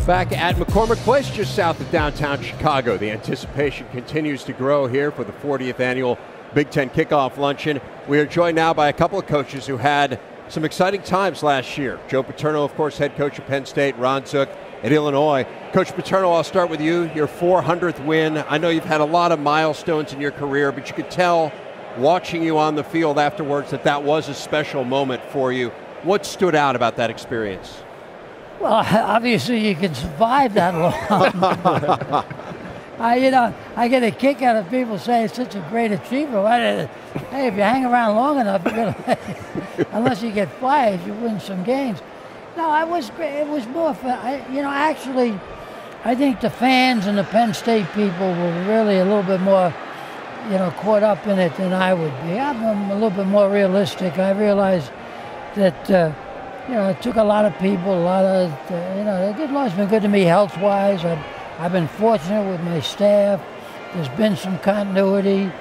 Back at McCormick Place, just south of downtown Chicago. The anticipation continues to grow here for the 40th annual Big Ten Kickoff Luncheon. We are joined now by a couple of coaches who had some exciting times last year. Joe Paterno, of course, head coach of Penn State, Ron Zook at Illinois. Coach Paterno, I'll start with you. Your 400th win. I know you've had a lot of milestones in your career, but you could tell watching you on the field afterwards that that was a special moment for you. What stood out about that experience? Well, obviously you can survive that long. I get a kick out of people saying it's such a great achievement. Hey, if you hang around long enough, you're gonna, unless you get fired, you win some games. No, it was great. It was more fun. Actually, I think the fans and the Penn State people were really a little bit more, caught up in it than I would be. I'm a little bit more realistic. I realized that. It took a lot of people, the good Lord's been good to me health-wise. I've been fortunate with my staff. There's been some continuity.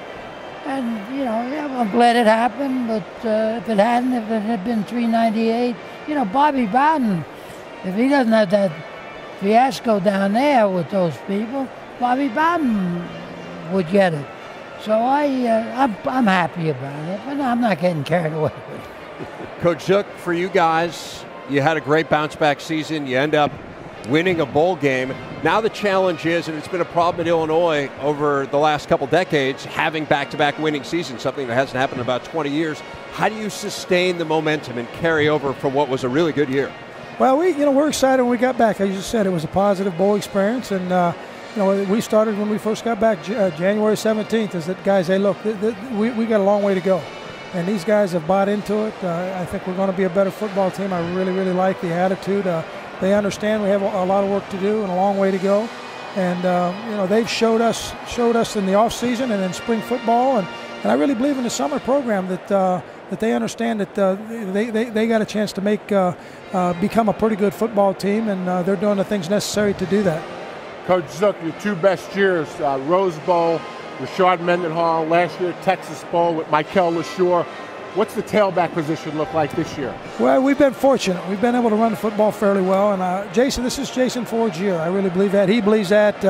And, I'm glad it happened, but if it had been 398, Bobby Bowden, if he doesn't have that fiasco down there with those people, Bobby Bowden would get it. So I'm happy about it, but I'm not getting carried away with it. Coach Zook, for you guys, you had a great bounce-back season. You end up winning a bowl game. Now the challenge is, and it's been a problem at Illinois over the last couple decades, having back-to-back winning seasons, something that hasn't happened in about 20 years. How do you sustain the momentum and carry over from what was a really good year? Well, we're excited when we got back. As you said, it was a positive bowl experience, and we started when we first got back January 17th. Is that guys? Hey, look, we got a long way to go. And these guys have bought into it. I think we're going to be a better football team. I really, really like the attitude. They understand we have a lot of work to do and a long way to go. And they've showed us in the off season and in spring football. And I really believe in the summer program that they understand that they got a chance to become a pretty good football team, and they're doing the things necessary to do that. Coach Zook, your two best years, Rose Bowl, Rashard Mendenhall, last year Texas Bowl with Michael LaSure. What's the tailback position look like this year? Well, we've been fortunate. We've been able to run the football fairly well. And this is Jason Ford's year. I really believe that. He believes that,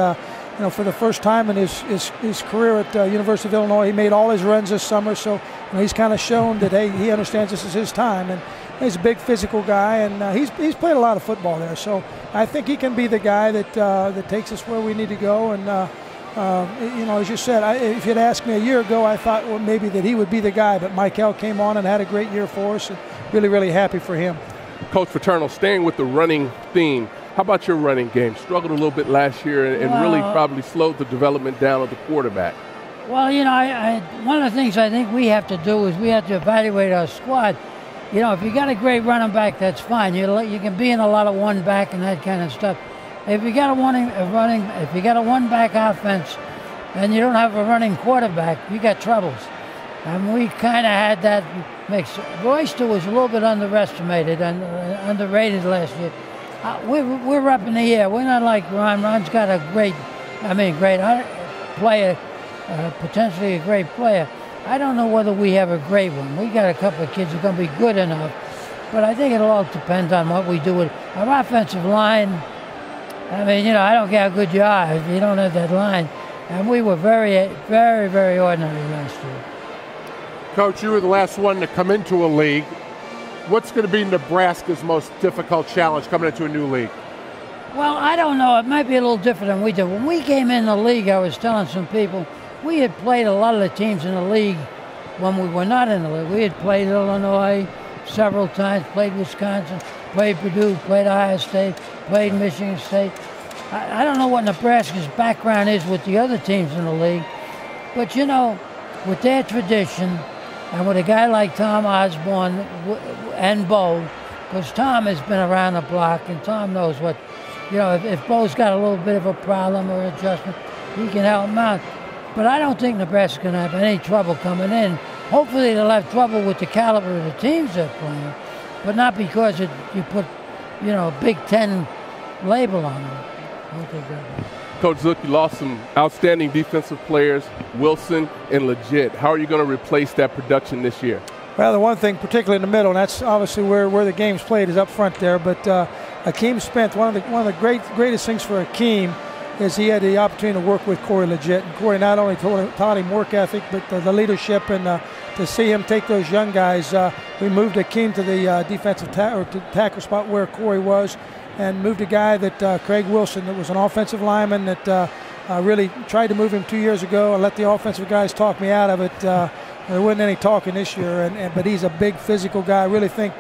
for the first time in his career at University of Illinois, he made all his runs this summer. So he's kind of shown that, hey, he understands this is his time. And he's a big physical guy, and he's played a lot of football there. So I think he can be the guy that takes us where we need to go. And as you said, if you'd asked me a year ago, I thought, well, maybe that he would be the guy. But Michael came on and had a great year for us, and really, really happy for him. Coach Paterno, staying with the running theme, how about your running game? Struggled a little bit last year and really probably slowed the development down of the quarterback. Well, one of the things I think we have to do is we have to evaluate our squad. If you got a great running back, that's fine. You can be in a lot of one back and that kind of stuff. If you got a one-back offense and you don't have a running quarterback, you got troubles. And we kind of had that mix. Royster was a little bit underestimated and underrated last year. We're up in the air. We're not like Ron. Ron's got a great player, potentially a great player. I don't know whether we have a great one. We got a couple of kids who are going to be good enough, but I think it'll all depend on what we do with our offensive line. I don't care how good you are if you don't have that line. And we were very, very, very ordinary last year. Coach, you were the last one to come into a league. What's going to be Nebraska's most difficult challenge coming into a new league? Well, I don't know. It might be a little different than we did. When we came in the league, I was telling some people, we had played a lot of the teams in the league when we were not in the league. We had played Illinois several times, played Wisconsin, played Purdue, played Ohio State, played Michigan State. I don't know what Nebraska's background is with the other teams in the league, but with their tradition and with a guy like Tom Osborne and Bo, because Tom has been around the block and Tom knows what, if Bo's got a little bit of a problem or adjustment, he can help him out. But I don't think Nebraska's going to have any trouble coming in. Hopefully they'll have trouble with the caliber of the teams they're playing, but not because you put, a Big Ten label on them. I don't think that. Coach Zook, you lost some outstanding defensive players, Wilson and Legit. How are you going to replace that production this year? Well, the one thing, particularly in the middle, and that's obviously where the game's played, is up front there. But Akeem spent one of the greatest things for Akeem is he had the opportunity to work with Corey Legit. And Corey not only taught him work ethic, but the leadership, and to see him take those young guys. We moved Akeem to the defensive tackle spot where Corey was, and moved a guy that Craig Wilson, that was an offensive lineman that really tried to move him 2 years ago. I let the offensive guys talk me out of it. There wasn't any talking this year, but he's a big physical guy. I really think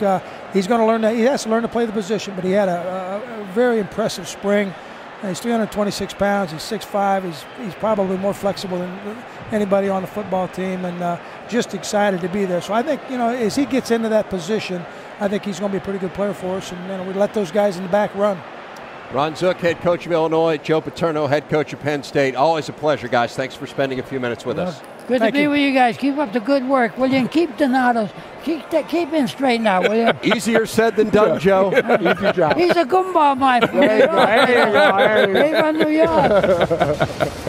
he's going to learn that. He has to learn to play the position, but he had a very impressive spring. He's 326 pounds. He's 6'5". He's probably more flexible than anybody on the football team, and just excited to be there. So I think, as he gets into that position, I think he's going to be a pretty good player for us, and we let those guys in the back run. Ron Zook, head coach of Illinois, Joe Paterno, head coach of Penn State. Always a pleasure, guys. Thanks for spending a few minutes with us. Good to be with you guys. Keep up the good work, will you? And keep Donatos. Keep him straight now, will you? Easier said than done, Joe. Easy job. He's a gumball, my friend. There you go. Hey, from New York.